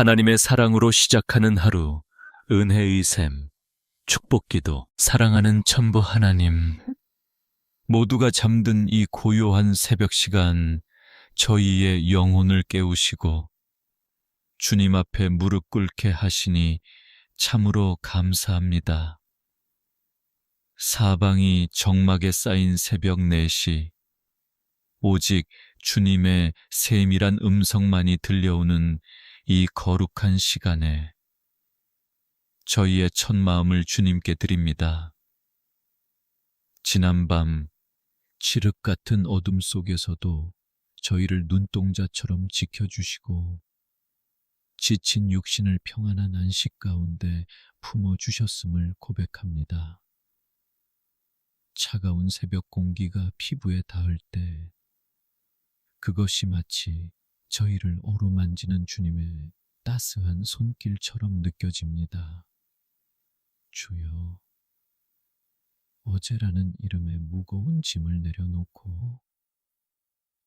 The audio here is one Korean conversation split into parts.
하나님의 사랑으로 시작하는 하루, 은혜의 샘, 축복기도, 사랑하는 천부 하나님. 모두가 잠든 이 고요한 새벽 시간, 저희의 영혼을 깨우시고 주님 앞에 무릎 꿇게 하시니 참으로 감사합니다. 사방이 적막에 쌓인 새벽 4시, 오직 주님의 세밀한 음성만이 들려오는 이 거룩한 시간에 저희의 첫 마음을 주님께 드립니다. 지난밤 칠흑 같은 어둠 속에서도 저희를 눈동자처럼 지켜주시고 지친 육신을 평안한 안식 가운데 품어주셨음을 고백합니다. 차가운 새벽 공기가 피부에 닿을 때 그것이 마치 저희를 어루만지는 주님의 따스한 손길처럼 느껴집니다. 주여, 어제라는 이름의 무거운 짐을 내려놓고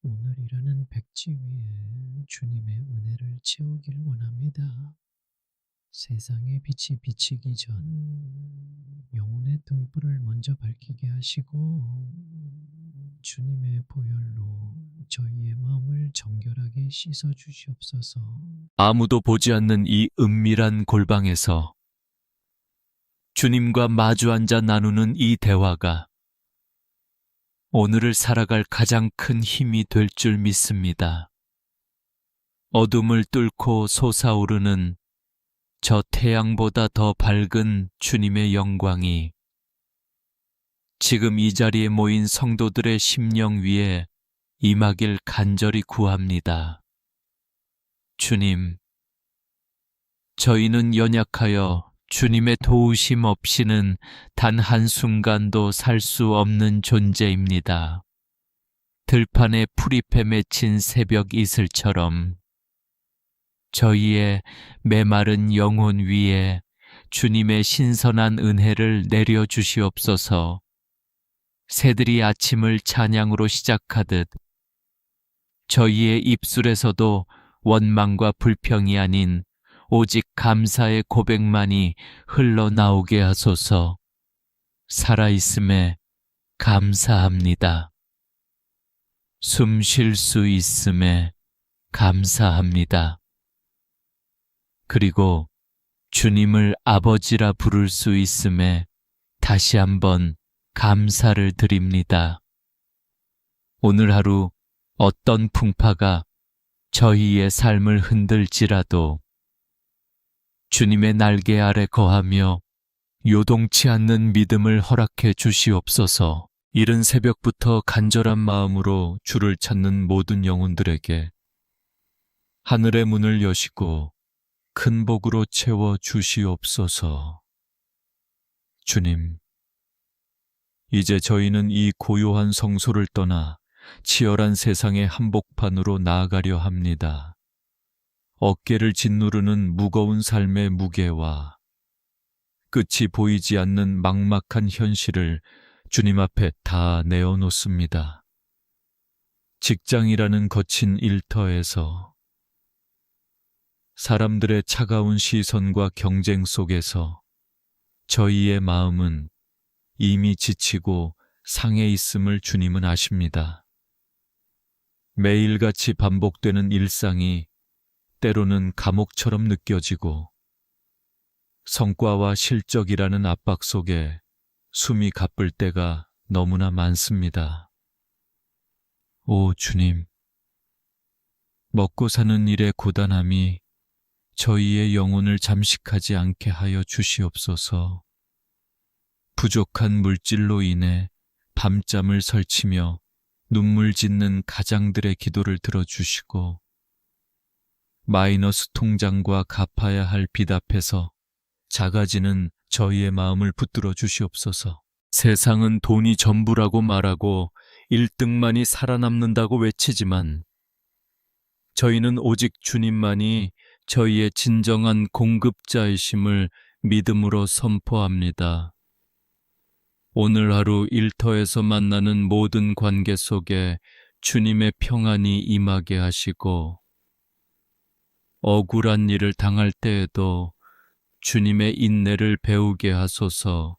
오늘이라는 백지 위에 주님의 은혜를 채우길 원합니다. 세상의 빛이 비치기 전 영혼의 등불을 먼저 밝히게 하시고 주님의 보혈로 저희의 마음을 정결하게 씻어 주시옵소서. 아무도 보지 않는 이 은밀한 골방에서 주님과 마주 앉아 나누는 이 대화가 오늘을 살아갈 가장 큰 힘이 될 줄 믿습니다. 어둠을 뚫고 솟아오르는 저 태양보다 더 밝은 주님의 영광이 지금 이 자리에 모인 성도들의 심령 위에 임하길 간절히 구합니다. 주님, 저희는 연약하여 주님의 도우심 없이는 단 한순간도 살 수 없는 존재입니다. 들판에 풀잎에 맺힌 새벽 이슬처럼 저희의 메마른 영혼 위에 주님의 신선한 은혜를 내려주시옵소서. 새들이 아침을 찬양으로 시작하듯 저희의 입술에서도 원망과 불평이 아닌 오직 감사의 고백만이 흘러나오게 하소서. 살아있음에 감사합니다. 숨 쉴 수 있음에 감사합니다. 그리고 주님을 아버지라 부를 수 있음에 다시 한번 감사를 드립니다. 오늘 하루 어떤 풍파가 저희의 삶을 흔들지라도 주님의 날개 아래 거하며 요동치 않는 믿음을 허락해 주시옵소서. 이른 새벽부터 간절한 마음으로 주를 찾는 모든 영혼들에게 하늘의 문을 여시고 큰 복으로 채워 주시옵소서. 주님, 이제 저희는 이 고요한 성소를 떠나 치열한 세상의 한복판으로 나아가려 합니다. 어깨를 짓누르는 무거운 삶의 무게와 끝이 보이지 않는 막막한 현실을 주님 앞에 다 내어놓습니다. 직장이라는 거친 일터에서 사람들의 차가운 시선과 경쟁 속에서 저희의 마음은 이미 지치고 상해 있음을 주님은 아십니다. 매일같이 반복되는 일상이 때로는 감옥처럼 느껴지고 성과와 실적이라는 압박 속에 숨이 가쁠 때가 너무나 많습니다. 오 주님, 먹고 사는 일의 고단함이 저희의 영혼을 잠식하지 않게 하여 주시옵소서. 부족한 물질로 인해 밤잠을 설치며 눈물 짓는 가장들의 기도를 들어주시고 마이너스 통장과 갚아야 할 빚 앞에서 작아지는 저희의 마음을 붙들어 주시옵소서. 세상은 돈이 전부라고 말하고 1등만이 살아남는다고 외치지만 저희는 오직 주님만이 저희의 진정한 공급자이심을 믿음으로 선포합니다. 오늘 하루 일터에서 만나는 모든 관계 속에 주님의 평안이 임하게 하시고 억울한 일을 당할 때에도 주님의 인내를 배우게 하소서.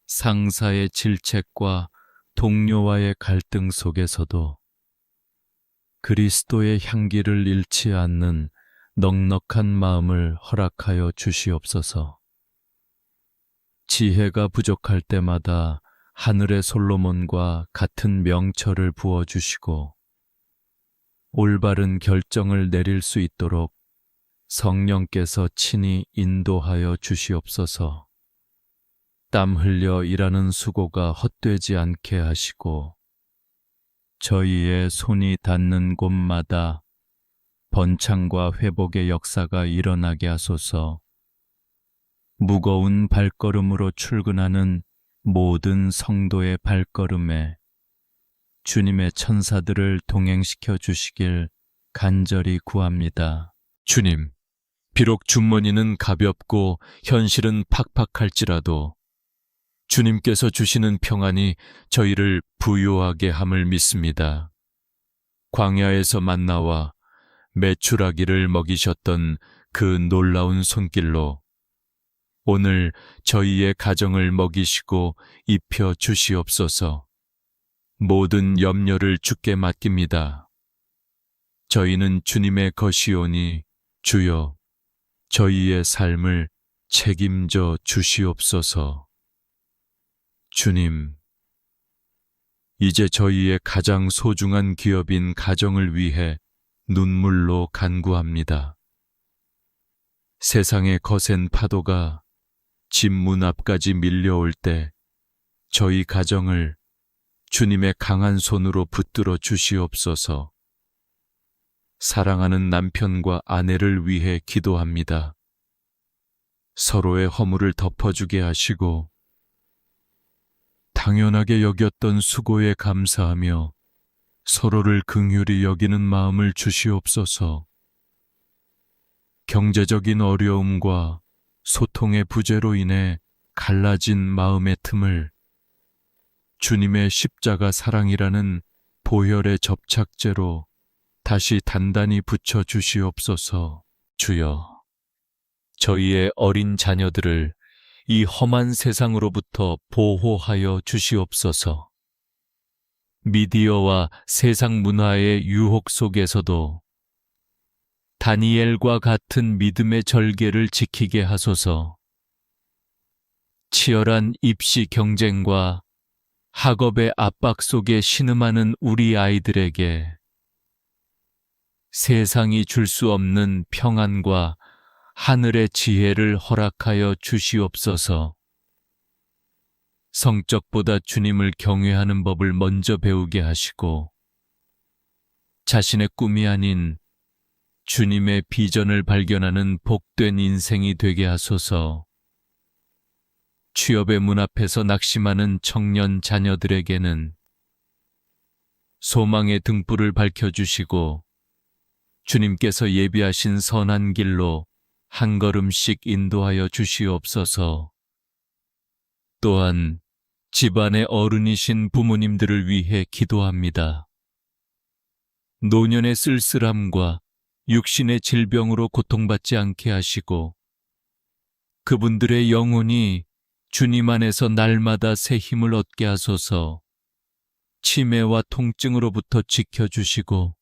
상사의 질책과 동료와의 갈등 속에서도 그리스도의 향기를 잃지 않는 넉넉한 마음을 허락하여 주시옵소서. 지혜가 부족할 때마다 하늘의 솔로몬과 같은 명철을 부어주시고 올바른 결정을 내릴 수 있도록 성령께서 친히 인도하여 주시옵소서. 땀 흘려 일하는 수고가 헛되지 않게 하시고 저희의 손이 닿는 곳마다 번창과 회복의 역사가 일어나게 하소서. 무거운 발걸음으로 출근하는 모든 성도의 발걸음에 주님의 천사들을 동행시켜 주시길 간절히 구합니다. 주님, 비록 주머니는 가볍고 현실은 팍팍할지라도 주님께서 주시는 평안이 저희를 부유하게 함을 믿습니다. 광야에서 만나와 메추라기를 먹이셨던 그 놀라운 손길로 오늘 저희의 가정을 먹이시고 입혀 주시옵소서. 모든 염려를 주께 맡깁니다. 저희는 주님의 것이오니 주여 저희의 삶을 책임져 주시옵소서. 주님, 이제 저희의 가장 소중한 기업인 가정을 위해 눈물로 간구합니다. 세상의 거센 파도가 집 문 앞까지 밀려올 때 저희 가정을 주님의 강한 손으로 붙들어 주시옵소서. 사랑하는 남편과 아내를 위해 기도합니다. 서로의 허물을 덮어주게 하시고 당연하게 여겼던 수고에 감사하며 서로를 긍휼히 여기는 마음을 주시옵소서. 경제적인 어려움과 소통의 부재로 인해 갈라진 마음의 틈을 주님의 십자가 사랑이라는 보혈의 접착제로 다시 단단히 붙여 주시옵소서. 주여, 저희의 어린 자녀들을 이 험한 세상으로부터 보호하여 주시옵소서. 미디어와 세상 문화의 유혹 속에서도 다니엘과 같은 믿음의 절개를 지키게 하소서. 치열한 입시 경쟁과 학업의 압박 속에 신음하는 우리 아이들에게 세상이 줄 수 없는 평안과 하늘의 지혜를 허락하여 주시옵소서. 성적보다 주님을 경외하는 법을 먼저 배우게 하시고 자신의 꿈이 아닌 주님의 비전을 발견하는 복된 인생이 되게 하소서. 취업의 문 앞에서 낙심하는 청년 자녀들에게는 소망의 등불을 밝혀주시고 주님께서 예비하신 선한 길로 한 걸음씩 인도하여 주시옵소서. 또한 집안의 어른이신 부모님들을 위해 기도합니다. 노년의 쓸쓸함과 육신의 질병으로 고통받지 않게 하시고 그분들의 영혼이 주님 안에서 날마다 새 힘을 얻게 하소서. 치매와 통증으로부터 지켜주시고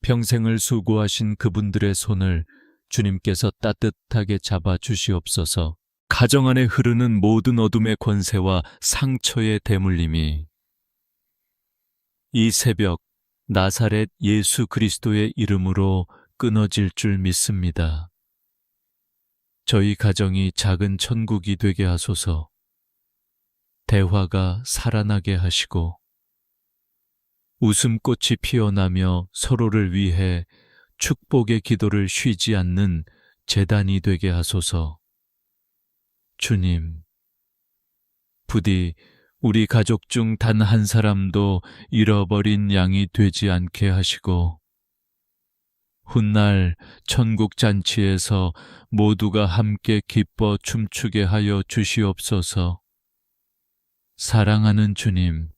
평생을 수고하신 그분들의 손을 주님께서 따뜻하게 잡아주시옵소서. 가정 안에 흐르는 모든 어둠의 권세와 상처의 대물림이 이 새벽 나사렛 예수 그리스도의 이름으로 끊어질 줄 믿습니다. 저희 가정이 작은 천국이 되게 하소서. 대화가 살아나게 하시고 웃음꽃이 피어나며 서로를 위해 축복의 기도를 쉬지 않는 제단이 되게 하소서. 주님, 부디 우리 가족 중 단 한 사람도 잃어버린 양이 되지 않게 하시고 훗날 천국 잔치에서 모두가 함께 기뻐 춤추게 하여 주시옵소서. 사랑하는 주님,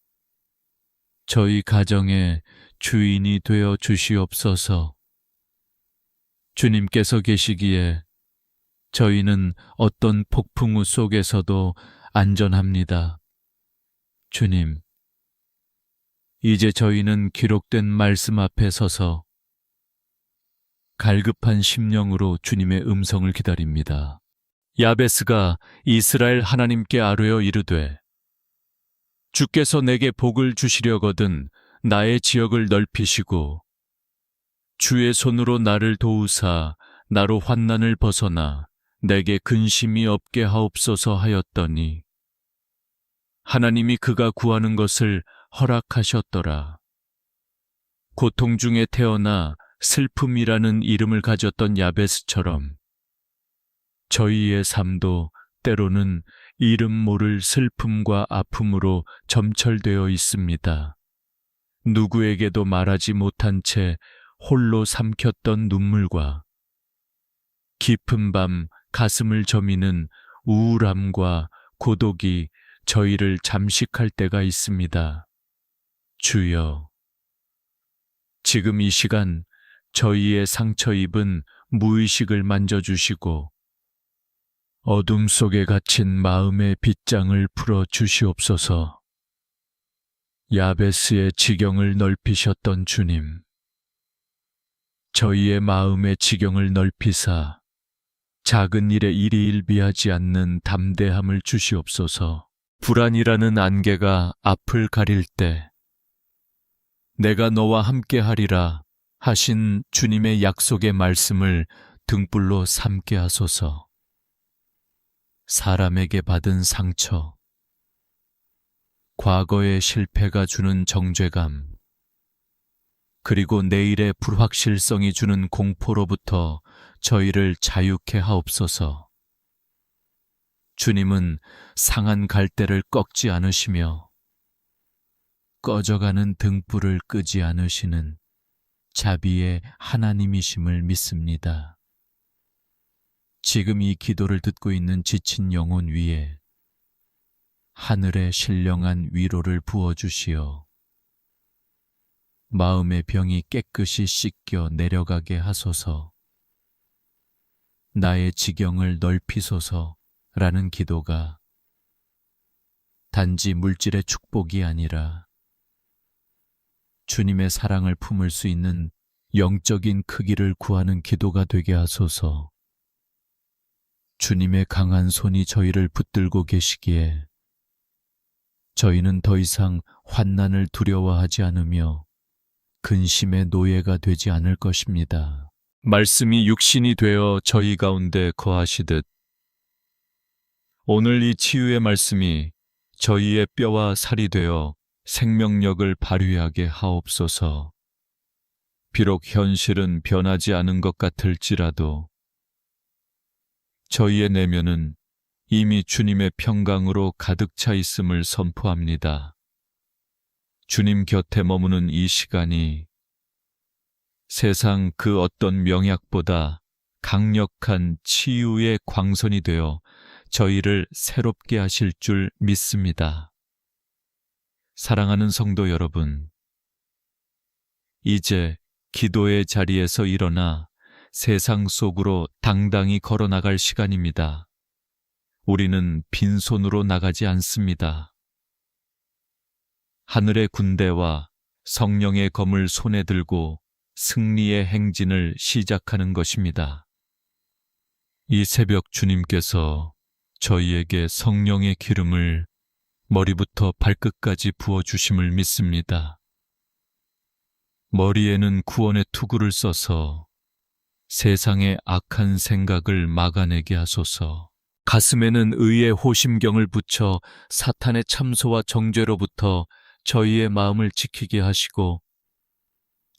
저희 가정의 주인이 되어 주시옵소서. 주님께서 계시기에 저희는 어떤 폭풍우 속에서도 안전합니다. 주님, 이제 저희는 기록된 말씀 앞에 서서 갈급한 심령으로 주님의 음성을 기다립니다. 야베스가 이스라엘 하나님께 아뢰어 이르되, 주께서 내게 복을 주시려거든 나의 지역을 넓히시고 주의 손으로 나를 도우사 나로 환난을 벗어나 내게 근심이 없게 하옵소서 하였더니 하나님이 그가 구하는 것을 허락하셨더라. 고통 중에 태어나 슬픔이라는 이름을 가졌던 야베스처럼 저희의 삶도 때로는 이름 모를 슬픔과 아픔으로 점철되어 있습니다. 누구에게도 말하지 못한 채 홀로 삼켰던 눈물과 깊은 밤 가슴을 저미는 우울함과 고독이 저희를 잠식할 때가 있습니다. 주여, 지금 이 시간 저희의 상처 입은 무의식을 만져주시고 어둠 속에 갇힌 마음의 빗장을 풀어 주시옵소서. 야베스의 지경을 넓히셨던 주님, 저희의 마음의 지경을 넓히사 작은 일에 일희일비하지 않는 담대함을 주시옵소서. 불안이라는 안개가 앞을 가릴 때 내가 너와 함께 하리라 하신 주님의 약속의 말씀을 등불로 삼게 하소서. 사람에게 받은 상처, 과거의 실패가 주는 정죄감, 그리고 내일의 불확실성이 주는 공포로부터 저희를 자유케 하옵소서. 주님은 상한 갈대를 꺾지 않으시며 꺼져가는 등불을 끄지 않으시는 자비의 하나님이심을 믿습니다. 지금 이 기도를 듣고 있는 지친 영혼 위에 하늘의 신령한 위로를 부어주시어 마음의 병이 깨끗이 씻겨 내려가게 하소서. 나의 지경을 넓히소서 라는 기도가 단지 물질의 축복이 아니라 주님의 사랑을 품을 수 있는 영적인 크기를 구하는 기도가 되게 하소서. 주님의 강한 손이 저희를 붙들고 계시기에 저희는 더 이상 환난을 두려워하지 않으며 근심의 노예가 되지 않을 것입니다. 말씀이 육신이 되어 저희 가운데 거하시듯 오늘 이 치유의 말씀이 저희의 뼈와 살이 되어 생명력을 발휘하게 하옵소서. 비록 현실은 변하지 않은 것 같을지라도 저희의 내면은 이미 주님의 평강으로 가득 차 있음을 선포합니다. 주님 곁에 머무는 이 시간이 세상 그 어떤 명약보다 강력한 치유의 광선이 되어 저희를 새롭게 하실 줄 믿습니다. 사랑하는 성도 여러분, 이제 기도의 자리에서 일어나 세상 속으로 당당히 걸어나갈 시간입니다. 우리는 빈손으로 나가지 않습니다. 하늘의 군대와 성령의 검을 손에 들고 승리의 행진을 시작하는 것입니다. 이 새벽 주님께서 저희에게 성령의 기름을 머리부터 발끝까지 부어주심을 믿습니다. 머리에는 구원의 투구를 써서 세상의 악한 생각을 막아내게 하소서. 가슴에는 의의 호심경을 붙여 사탄의 참소와 정죄로부터 저희의 마음을 지키게 하시고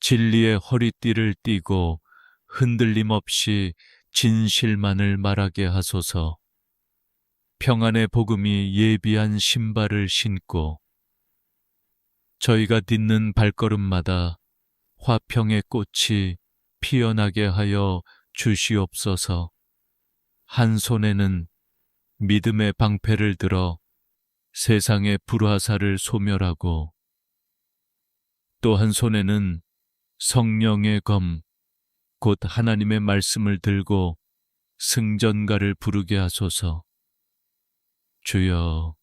진리의 허리띠를 띠고 흔들림 없이 진실만을 말하게 하소서. 평안의 복음이 예비한 신발을 신고 저희가 딛는 발걸음마다 화평의 꽃이 피어나게 하여 주시옵소서. 한 손에는 믿음의 방패를 들어 세상의 불화살을 소멸하고 또 한 손에는 성령의 검, 곧 하나님의 말씀을 들고 승전가를 부르게 하소서. 주여,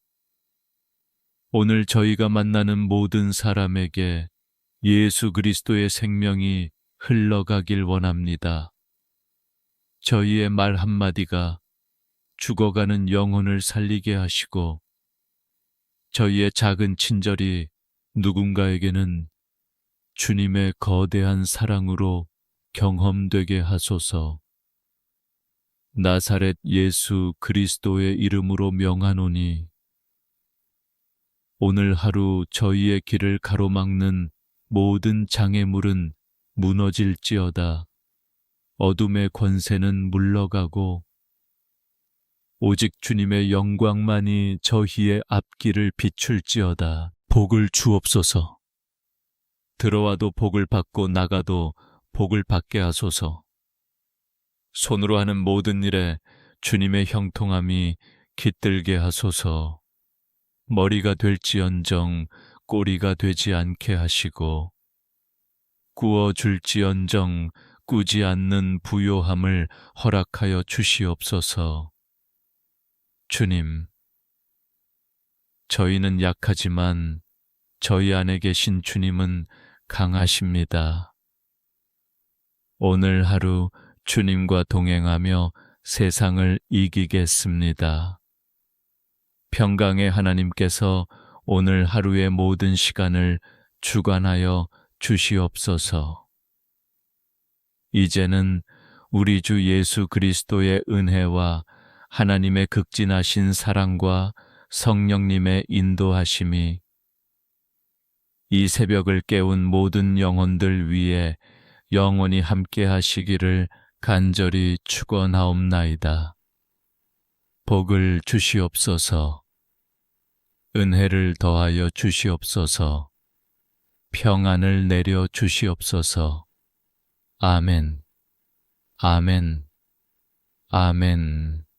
오늘 저희가 만나는 모든 사람에게 예수 그리스도의 생명이 흘러가길 원합니다. 저희의 말 한마디가 죽어가는 영혼을 살리게 하시고 저희의 작은 친절이 누군가에게는 주님의 거대한 사랑으로 경험되게 하소서. 나사렛 예수 그리스도의 이름으로 명하노니 오늘 하루 저희의 길을 가로막는 모든 장애물은 무너질지어다. 어둠의 권세는 물러가고 오직 주님의 영광만이 저희의 앞길을 비출지어다. 복을 주옵소서. 들어와도 복을 받고 나가도 복을 받게 하소서. 손으로 하는 모든 일에 주님의 형통함이 깃들게 하소서. 머리가 될지언정 꼬리가 되지 않게 하시고 구워줄지언정 꾸지 않는 부요함을 허락하여 주시옵소서. 주님, 저희는 약하지만 저희 안에 계신 주님은 강하십니다. 오늘 하루 주님과 동행하며 세상을 이기겠습니다. 평강의 하나님께서 오늘 하루의 모든 시간을 주관하여 주시옵소서. 이제는 우리 주 예수 그리스도의 은혜와 하나님의 극진하신 사랑과 성령님의 인도하심이 이 새벽을 깨운 모든 영혼들 위에 영원히 함께 하시기를 간절히 축원하옵나이다. 복을 주시옵소서. 은혜를 더하여 주시옵소서. 평안을 내려 주시옵소서. 아멘. 아멘. 아멘.